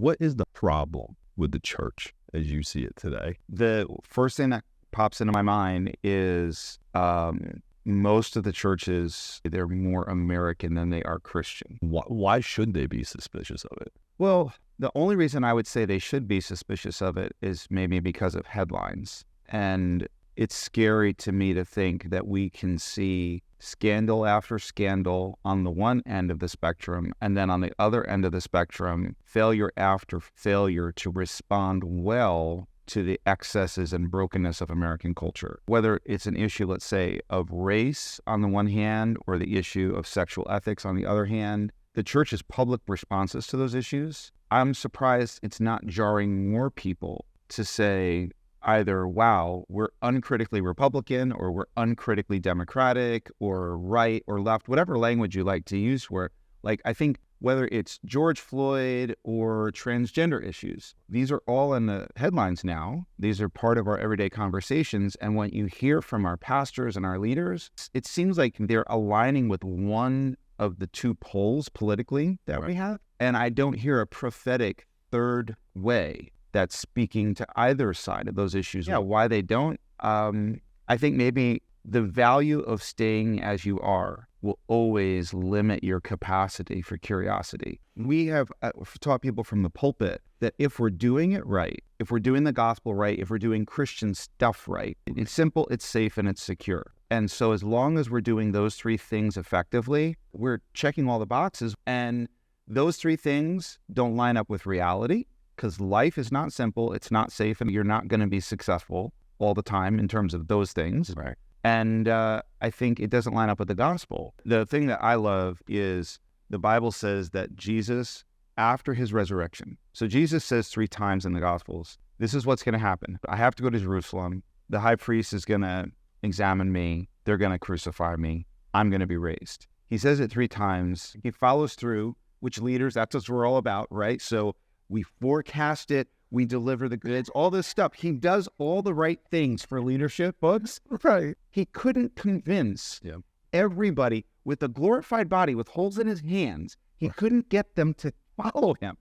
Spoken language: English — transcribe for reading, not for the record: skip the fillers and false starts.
What is the problem with the church as you see it today? The first thing that pops into my mind is most of the churches, they're more American than they are Christian. Why should they be suspicious of it? Well, the only reason I would say they should be suspicious of it is maybe because of headlines. And it's scary to me to think that we can see scandal after scandal on the one end of the spectrum, and then on the other end of the spectrum, failure after failure to respond well to the excesses and brokenness of American culture. Whether it's an issue, let's say, of race on the one hand, or the issue of sexual ethics on the other hand, the church's public responses to those issues, I'm surprised it's not jarring more people to say either, wow, we're uncritically Republican, or we're uncritically Democratic, or right or left, whatever language you like to use for it. Like, I think whether it's George Floyd or transgender issues, these are all in the headlines now. These are part of our everyday conversations. And when you hear from our pastors and our leaders, it seems like they're aligning with one of the two poles politically that we have. And I don't hear a prophetic third way that's speaking to either side of those issues. Yeah, why they don't? I think maybe the value of staying as you are will always limit your capacity for curiosity. We have taught people from the pulpit that if we're doing it right, if we're doing the gospel right, if we're doing Christian stuff right, it's simple, it's safe, and it's secure. And so as long as we're doing those three things effectively, we're checking all the boxes. And those three things don't line up with reality, because life is not simple, it's not safe, and you're not going to be successful all the time in terms of those things. Right. And I think it doesn't line up with the gospel. The thing that I love is the Bible says that Jesus, after his resurrection, so Jesus says 3 times in the Gospels, this is what's going to happen. I have to go to Jerusalem. The high priest is going to examine me. They're going to crucify me. I'm going to be raised. He says it 3 times. He follows through, which leaders, that's what we're all about, right? So we forecast it. We deliver the goods, all this stuff. He does all the right things for leadership books. Right. He couldn't convince everybody with a glorified body with holes in his hands. He couldn't get them to follow him.